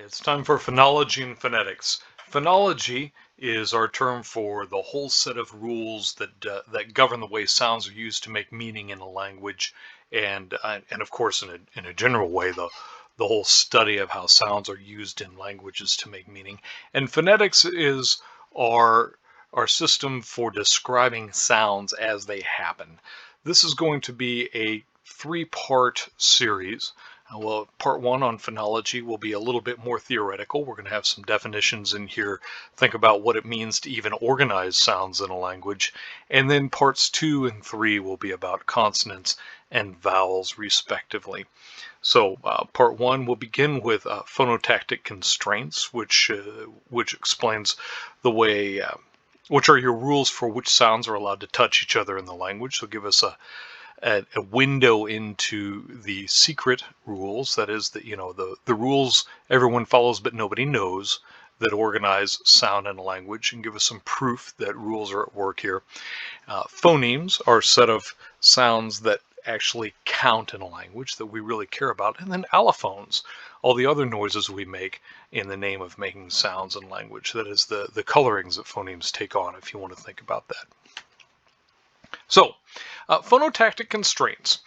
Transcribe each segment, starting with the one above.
It's time for phonology and phonetics. Phonology is our term for the whole set of rules that govern the way sounds are used to make meaning in a language, and of course in a general way the whole study of how sounds are used in languages to make meaning. And phonetics is our our system for describing sounds as they happen. This is going to be a three-part series. Well, part one on phonology will be a little bit more theoretical. We're going to have some definitions in here, think about what it means to even organize sounds in a language. And then parts 2 and 3 will be about consonants and vowels, respectively. So part 1 will begin with phonotactic constraints, which explains the way, which are your rules for which sounds are allowed to touch each other in the language. So give us a window into the secret rules, that is, the rules everyone follows but nobody knows, that organize sound in a language, and give us some proof that rules are at work here. Phonemes are a set of sounds that actually count in a language that we really care about. And then allophones, all the other noises we make in the name of making sounds in language. That is the colorings that phonemes take on, if you want to think about that. So, phonotactic constraints.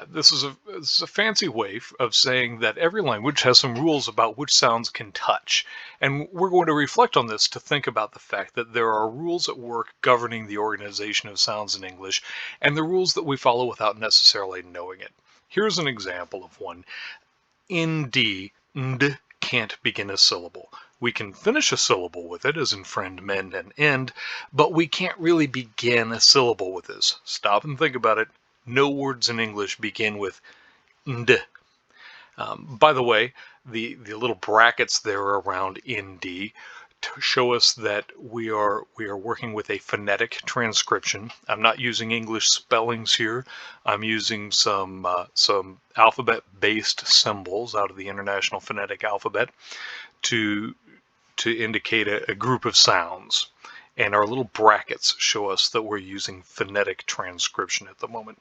This is a fancy way of saying that every language has some rules about which sounds can touch. And we're going to reflect on this to think about the fact that there are rules at work governing the organization of sounds in English, and the rules that we follow without necessarily knowing it. Here's an example of one. Nd can't begin a syllable. We can finish a syllable with it, as in friend, mend, and end, but we can't really begin a syllable with this. Stop and think about it. No words in English begin with nd. By the way, the little brackets there around nd show us that we are working with a phonetic transcription. I'm not using English spellings here. I'm using some alphabet-based symbols out of the International Phonetic Alphabet to indicate a group of sounds. And our little brackets show us that we're using phonetic transcription at the moment.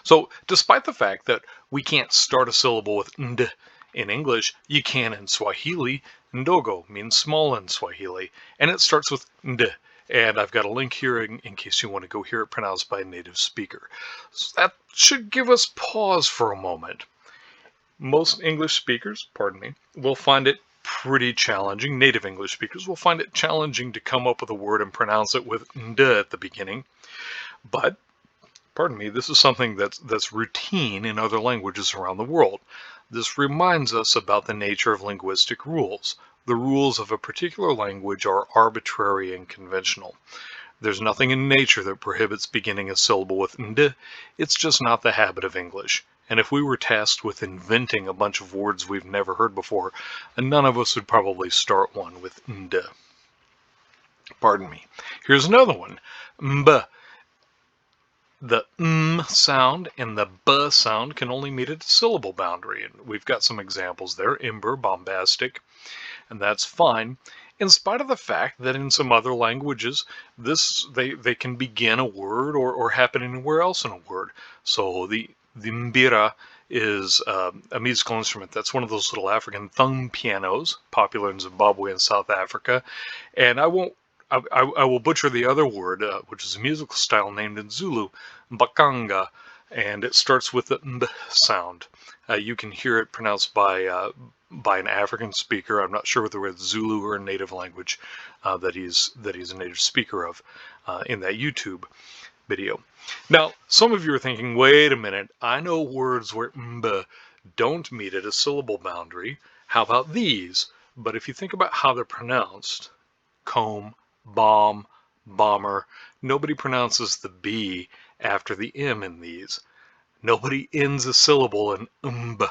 So despite the fact that we can't start a syllable with nd in English, you can in Swahili. Ndogo means small in Swahili, and it starts with nd. And I've got a link here in case you want to go hear it pronounced by a native speaker. So that should give us pause for a moment. Most English speakers, will find it pretty challenging. Native English speakers will find it challenging to come up with a word and pronounce it with nd at the beginning. But, this is something that's routine in other languages around the world. This reminds us about the nature of linguistic rules. The rules of a particular language are arbitrary and conventional. There's nothing in nature that prohibits beginning a syllable with nd. It's just not the habit of English. And if we were tasked with inventing a bunch of words we've never heard before, none of us would probably start one with nd. Here's another one. Mb. The sound and the b sound can only meet at a syllable boundary. And we've got some examples there. Ember, bombastic, and that's fine. In spite of the fact that in some other languages, they can begin a word or happen anywhere else in a word. So the mbira is a musical instrument. That's one of those little African thumb pianos, popular in Zimbabwe and South Africa. And I will butcher the other word, which is a musical style named in Zulu, mbakanga, and it starts with the mb sound. You can hear it pronounced by an African speaker. I'm not sure whether it's Zulu or a native language that he's a native speaker of in that YouTube video. Now, some of you are thinking, wait a minute, I know words where mb don't meet at a syllable boundary. How about these? But if you think about how they're pronounced, comb, bomb, bomber, nobody pronounces the B after the M in these. Nobody ends a syllable in mb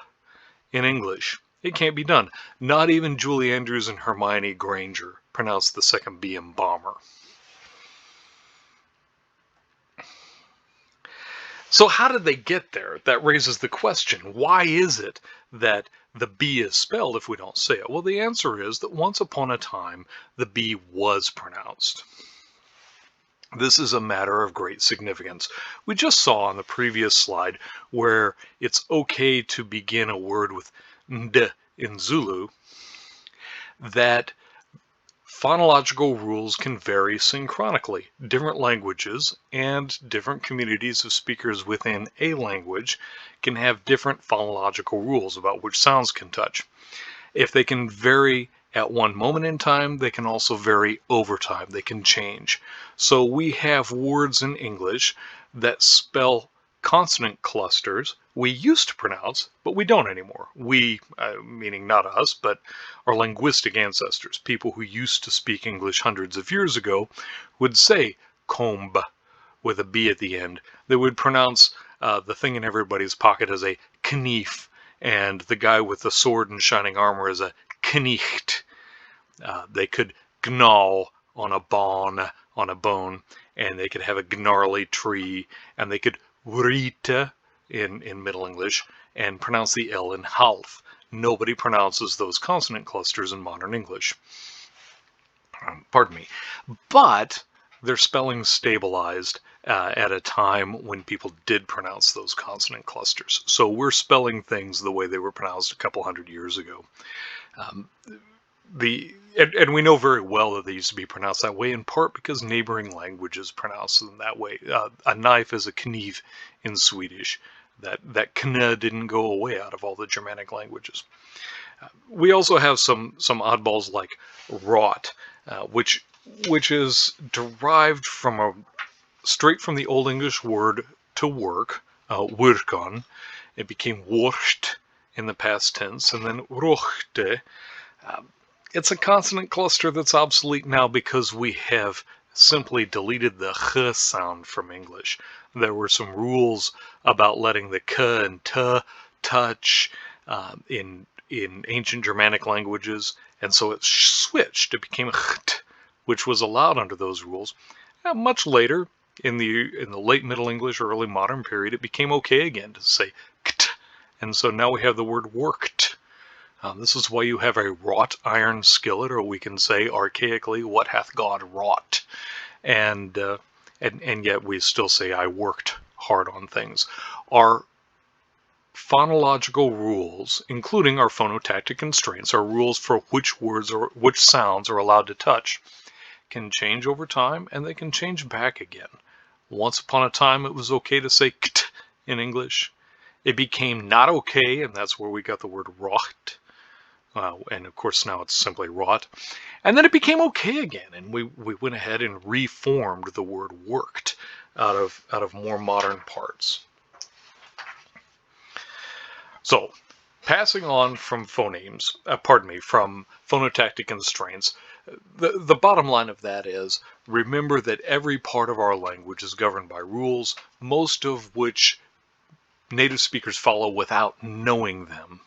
in English. It can't be done. Not even Julie Andrews and Hermione Granger pronounce the second B in bomber. So how did they get there? That raises the question, why is it that the B is spelled if we don't say it? Well, the answer is that once upon a time, the B was pronounced. This is a matter of great significance. We just saw on the previous slide where it's okay to begin a word with nd in Zulu that phonological rules can vary synchronically. Different languages and different communities of speakers within a language can have different phonological rules about which sounds can touch. If they can vary at one moment in time, they can also vary over time. They can change. So we have words in English that spell consonant clusters we used to pronounce, but we don't anymore. We, meaning not us, but our linguistic ancestors, people who used to speak English hundreds of years ago, would say comb with a B at the end. They would pronounce the thing in everybody's pocket as a knief, and the guy with the sword and shining armor as a knicht. They could gnaw on a bone, and they could have a gnarly tree, and they could rita in Middle English and pronounce the L in half. Nobody pronounces those consonant clusters in modern English. Pardon me. But their spelling stabilized at a time when people did pronounce those consonant clusters. So we're spelling things the way they were pronounced a couple hundred years ago. And we know very well that they used to be pronounced that way, in part because neighboring languages pronounce them that way. A knife is a kniv in Swedish. That kn didn't go away out of all the Germanic languages. We also have some oddballs like rot, which is derived from straight from the Old English word to work, workan. It became worcht in the past tense, and then rochte. It's a consonant cluster that's obsolete now because we have simply deleted the ch sound from English. There were some rules about letting the k and t touch in ancient Germanic languages, and so it switched. It became a cht, which was allowed under those rules. Much later, in the late Middle English, early modern period, it became okay again to say kt, and so now we have the word worked. This is why you have a wrought iron skillet, or we can say archaically, what hath God wrought? And yet we still say I worked hard on things. Our phonological rules, including our phonotactic constraints, our rules for which words or which sounds are allowed to touch, can change over time, and they can change back again. Once upon a time, it was okay to say kt in English. It became not okay, and that's where we got the word rocht. And of course now it's simply rot. And then it became okay again, and we went ahead and reformed the word worked out of more modern parts. So, passing on from phonemes, from phonotactic constraints, the bottom line of that is, remember that every part of our language is governed by rules, most of which native speakers follow without knowing them,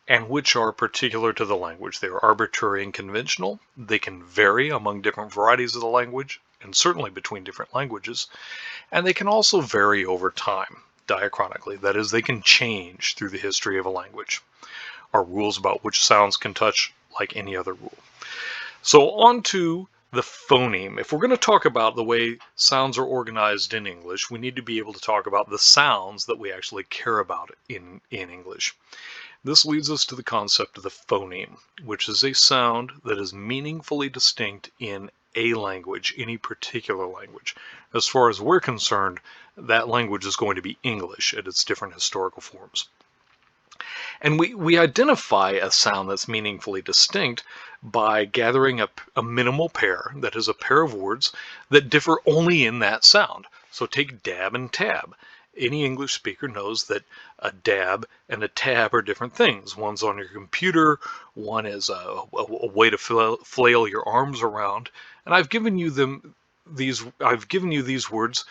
and which are particular to the language. They are arbitrary and conventional. They can vary among different varieties of the language, and certainly between different languages. And they can also vary over time, diachronically. That is, they can change through the history of a language. Our rules about which sounds can touch like any other rule. So on to the phoneme. If we're going to talk about the way sounds are organized in English, we need to be able to talk about the sounds that we actually care about in English. This leads us to the concept of the phoneme, which is a sound that is meaningfully distinct in a language, any particular language. As far as we're concerned, that language is going to be English at its different historical forms. And we identify a sound that's meaningfully distinct by gathering a minimal pair, that is a pair of words, that differ only in that sound. So take dab and tab. Any English speaker knows that a dab and a tab are different things. One's on your computer, one is a way to flail your arms around. And I've given you these words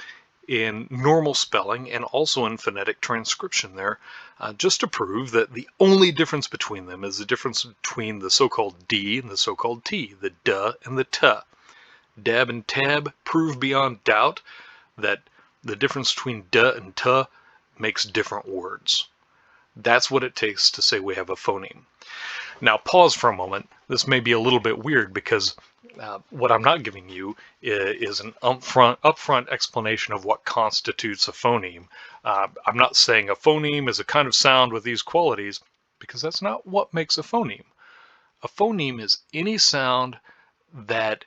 in normal spelling and also in phonetic transcription there, just to prove that the only difference between them is the difference between the so-called D and the so-called T, the duh and the tuh. Dab and tab prove beyond doubt that the difference between duh and tuh makes different words. That's what it takes to say we have a phoneme. Now pause for a moment. This may be a little bit weird because what I'm not giving you is an upfront explanation of what constitutes a phoneme. I'm not saying a phoneme is a kind of sound with these qualities. because that's not what makes a phoneme. A phoneme is any sound that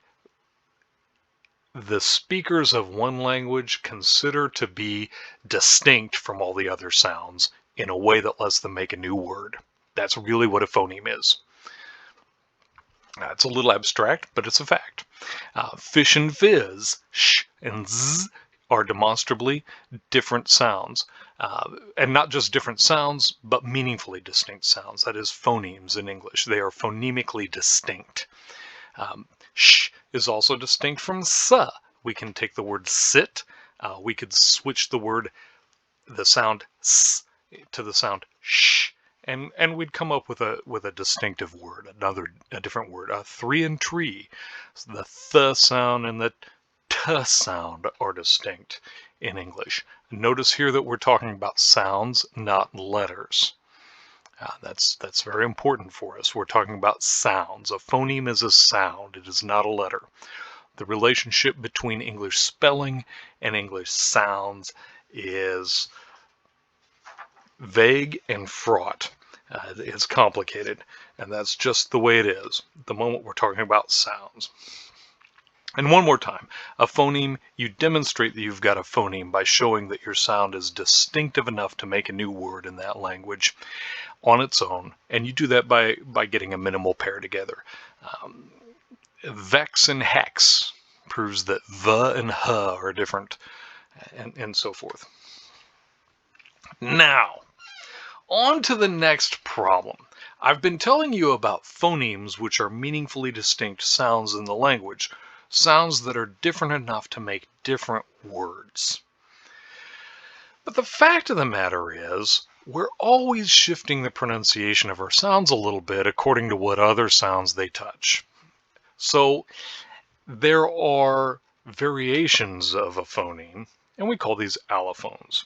the speakers of one language consider to be distinct from all the other sounds in a way that lets them make a new word. That's really what a phoneme is. It's a little abstract, but it's a fact. Fish and fizz, sh and z, are demonstrably different sounds. And not just different sounds, but meaningfully distinct sounds. That is phonemes in English. They are phonemically distinct. Sh is also distinct from s. We can take the word sit. We could switch the sound s to the sound sh, and we'd come up with a distinctive word, a different word. Three and tree. So the th sound and the t sound are distinct in English. Notice here that we're talking about sounds, not letters. That's very important for us. We're talking about sounds. A phoneme is a sound. It is not a letter. The relationship between English spelling and English sounds is vague and fraught. It's complicated, and that's just the way it is the moment we're talking about sounds. And one more time, a phoneme, you demonstrate that you've got a phoneme by showing that your sound is distinctive enough to make a new word in that language on its own, and you do that by getting a minimal pair together. Vex and hex proves that the and h are different, and so forth. Now, on to the next problem. I've been telling you about phonemes, which are meaningfully distinct sounds in the language, sounds that are different enough to make different words. But the fact of the matter is, we're always shifting the pronunciation of our sounds a little bit according to what other sounds they touch. So there are variations of a phoneme, and we call these allophones.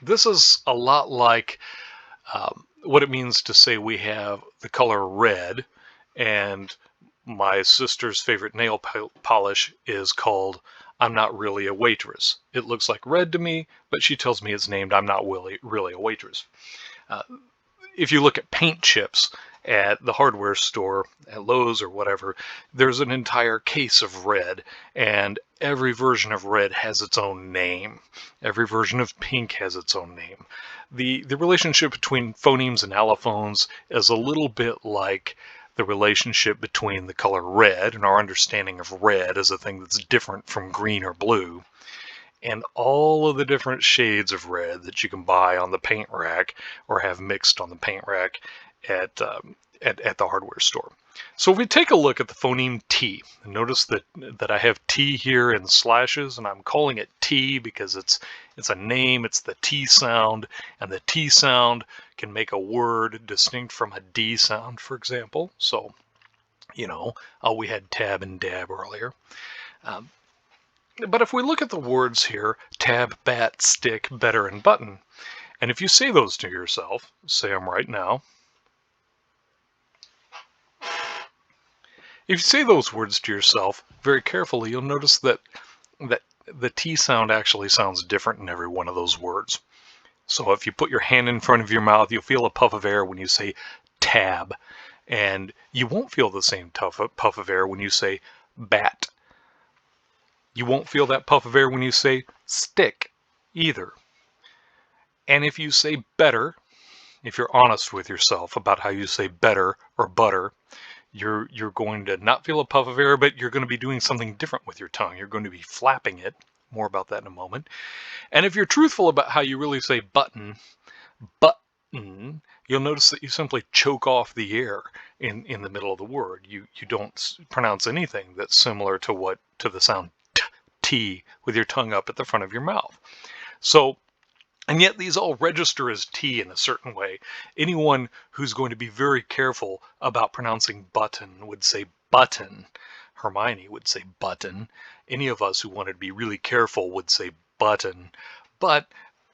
This is a lot like what it means to say we have the color red, and my sister's favorite nail polish is called I'm Not Really a Waitress. It looks like red to me, but she tells me it's named I'm Not Really a Waitress. If you look at paint chips at the hardware store, at Lowe's or whatever, there's an entire case of red, and every version of red has its own name. Every version of pink has its own name. The relationship between phonemes and allophones is a little bit like the relationship between the color red and our understanding of red as a thing that's different from green or blue, and all of the different shades of red that you can buy on the paint rack or have mixed on the paint rack at the hardware store. So if we take a look at the phoneme T, notice that I have T here in slashes, and I'm calling it T because it's a name, it's the T sound, and the T sound can make a word distinct from a D sound, for example. So, we had tab and dab earlier. But if we look at the words here, tab, bat, stick, better, and button, and if you say those to yourself, say them right now. If you say those words to yourself very carefully, you'll notice that the T sound actually sounds different in every one of those words. So if you put your hand in front of your mouth, you'll feel a puff of air when you say tab, and you won't feel the same puff of air when you say bat. You won't feel that puff of air when you say stick either. And if you say better, if you're honest with yourself about how you say better or butter, you're going to not feel a puff of air, but you're going to be doing something different with your tongue. You're going to be flapping it. More about that in a moment. And if you're truthful about how you really say button, you'll notice that you simply choke off the air in the middle of the word. You don't pronounce anything that's similar to the sound T with your tongue up at the front of your mouth. So, and yet these all register as T in a certain way. Anyone who's going to be very careful about pronouncing button would say button. Hermione would say button. Any of us who wanted to be really careful would say button. But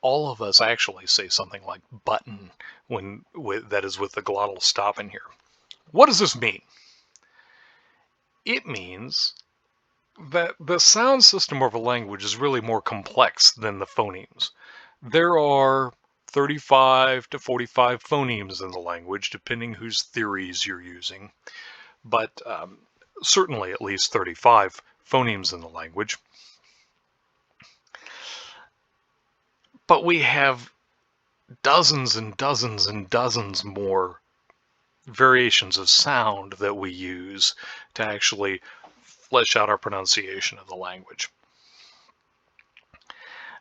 all of us actually say something like button that is with the glottal stop in here. What does this mean? It means that the sound system of a language is really more complex than the phonemes. There are 35 to 45 phonemes in the language, depending whose theories you're using, but certainly at least 35 phonemes in the language. But we have dozens and dozens and dozens more variations of sound that we use to actually flesh out our pronunciation of the language.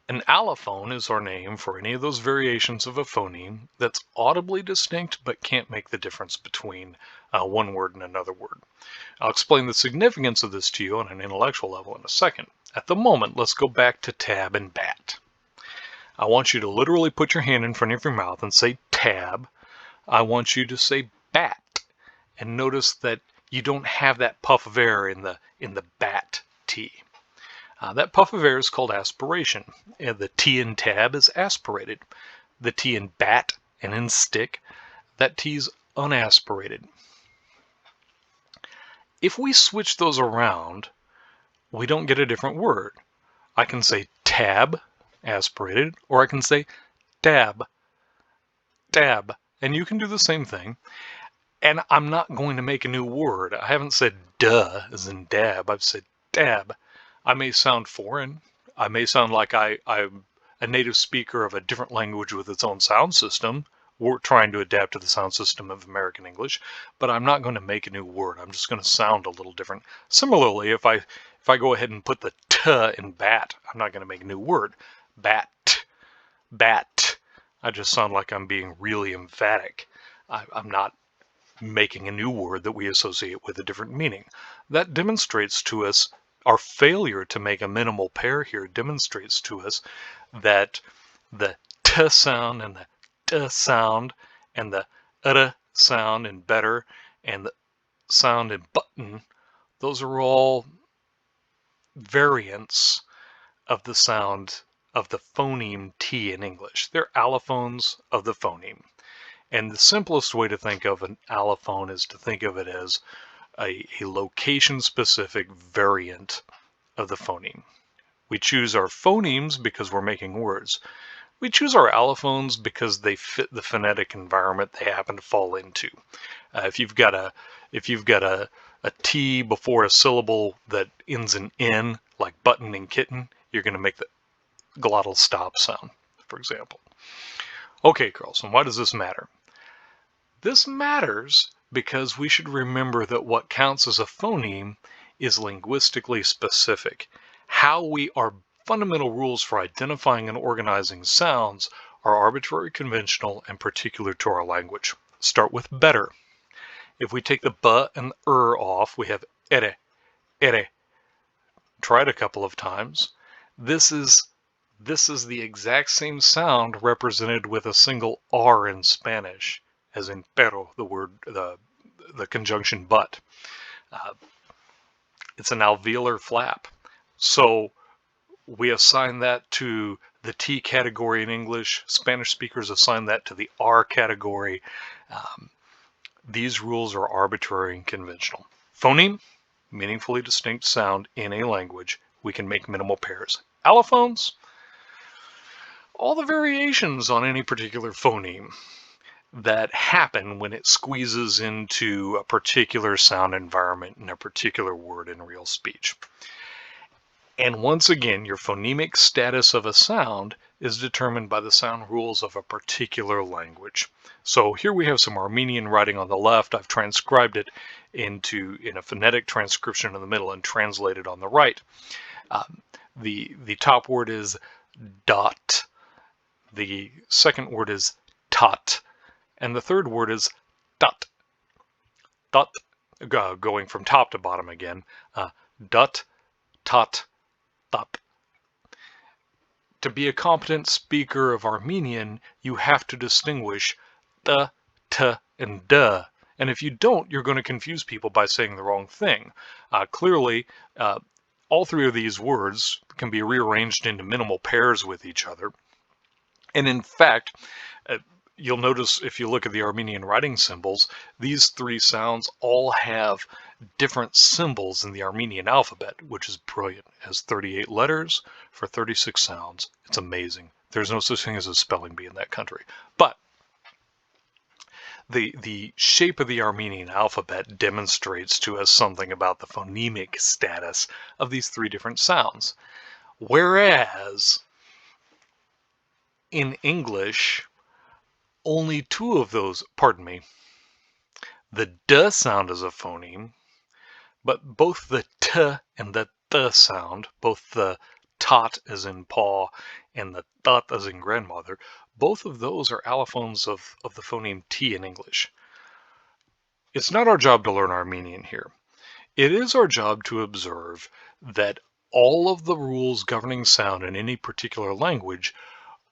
An allophone is our name for any of those variations of a phoneme that's audibly distinct but can't make the difference between one word and another word. I'll explain the significance of this to you on an intellectual level in a second. At the moment, let's go back to tab and bat. I want you to literally put your hand in front of your mouth and say tab. I want you to say bat, and notice that you don't have that puff of air in the bat T. That puff of air is called aspiration, and the T in tab is aspirated. The T in bat and in stick, that T is unaspirated. If we switch those around, we don't get a different word. I can say tab, aspirated, or I can say dab, dab, and you can do the same thing. And I'm not going to make a new word. I haven't said duh as in dab, I've said dab. I may sound foreign. I may sound like I'm a native speaker of a different language with its own sound system. We're trying to adapt to the sound system of American English, but I'm not going to make a new word. I'm just going to sound a little different. Similarly, if I go ahead and put the t in bat, I'm not going to make a new word. Bat, bat. I just sound like I'm being really emphatic. I'm not making a new word that we associate with a different meaning. That demonstrates to us our failure to make a minimal pair here demonstrates to us that the t sound and the d sound and the sound in better and the sound in button, those are all variants of the sound of the phoneme T in English. They're allophones of the phoneme. And the simplest way to think of an allophone is to think of it as a location-specific variant of the phoneme. We choose our phonemes because we're making words. We choose our allophones because they fit the phonetic environment they happen to fall into. If you've got a T before a syllable that ends in N, like button and kitten, you're going to make the glottal stop sound, for example. Okay, Carlson, why does this matter? This matters because we should remember that what counts as a phoneme is linguistically specific. Our fundamental rules for identifying and organizing sounds are arbitrary, conventional, and particular to our language. Start with better. If we take the b and the off, we have ere, ere. Try it a couple of times. This is the exact same sound represented with a single r in Spanish, as in pero, the word, the conjunction but. It's an alveolar flap. So we assign that to the T category in English. Spanish speakers assign that to the R category. These rules are arbitrary and conventional. Phoneme, meaningfully distinct sound in a language. We can make minimal pairs. Allophones, all the variations on any particular phoneme that happen when it squeezes into a particular sound environment in a particular word in real speech. And once again, your phonemic status of a sound is determined by the sound rules of a particular language. So here we have some Armenian writing on the left. I've transcribed it in a phonetic transcription in the middle and translated on the right. The top word is dot. The second word is tot. And the third word is dot. Dot, going from top to bottom again. Dot, tot, dot. To be a competent speaker of Armenian, you have to distinguish the, t, and duh. And if you don't, you're going to confuse people by saying the wrong thing. Clearly, all three of these words can be rearranged into minimal pairs with each other. And in fact, you'll notice if you look at the Armenian writing symbols, these three sounds all have different symbols in the Armenian alphabet, which is brilliant. It has 38 letters for 36 sounds. It's amazing. There's no such thing as a spelling bee in that country. But the shape of the Armenian alphabet demonstrates to us something about the phonemic status of these three different sounds. Whereas in English, only two of those, pardon me, the D sound is a phoneme, but both the T and the Th sound, both the tot as in paw and the th as in grandmother, both of those are allophones of the phoneme T in English. It's not our job to learn Armenian here. It is our job to observe that all of the rules governing sound in any particular language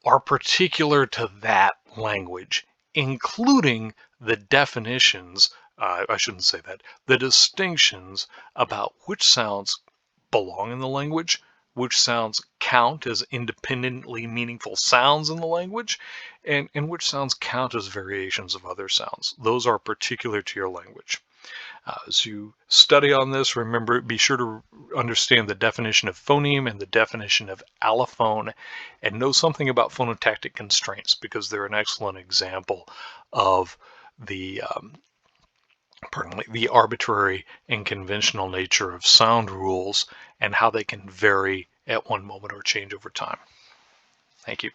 are particular to that language, including the definitions, I shouldn't say that, the distinctions about which sounds belong in the language, which sounds count as independently meaningful sounds in the language, and which sounds count as variations of other sounds. Those are particular to your language. As you study on this, remember, be sure to understand the definition of phoneme and the definition of allophone, and know something about phonotactic constraints, because they're an excellent example of the the arbitrary and conventional nature of sound rules and how they can vary at one moment or change over time. Thank you.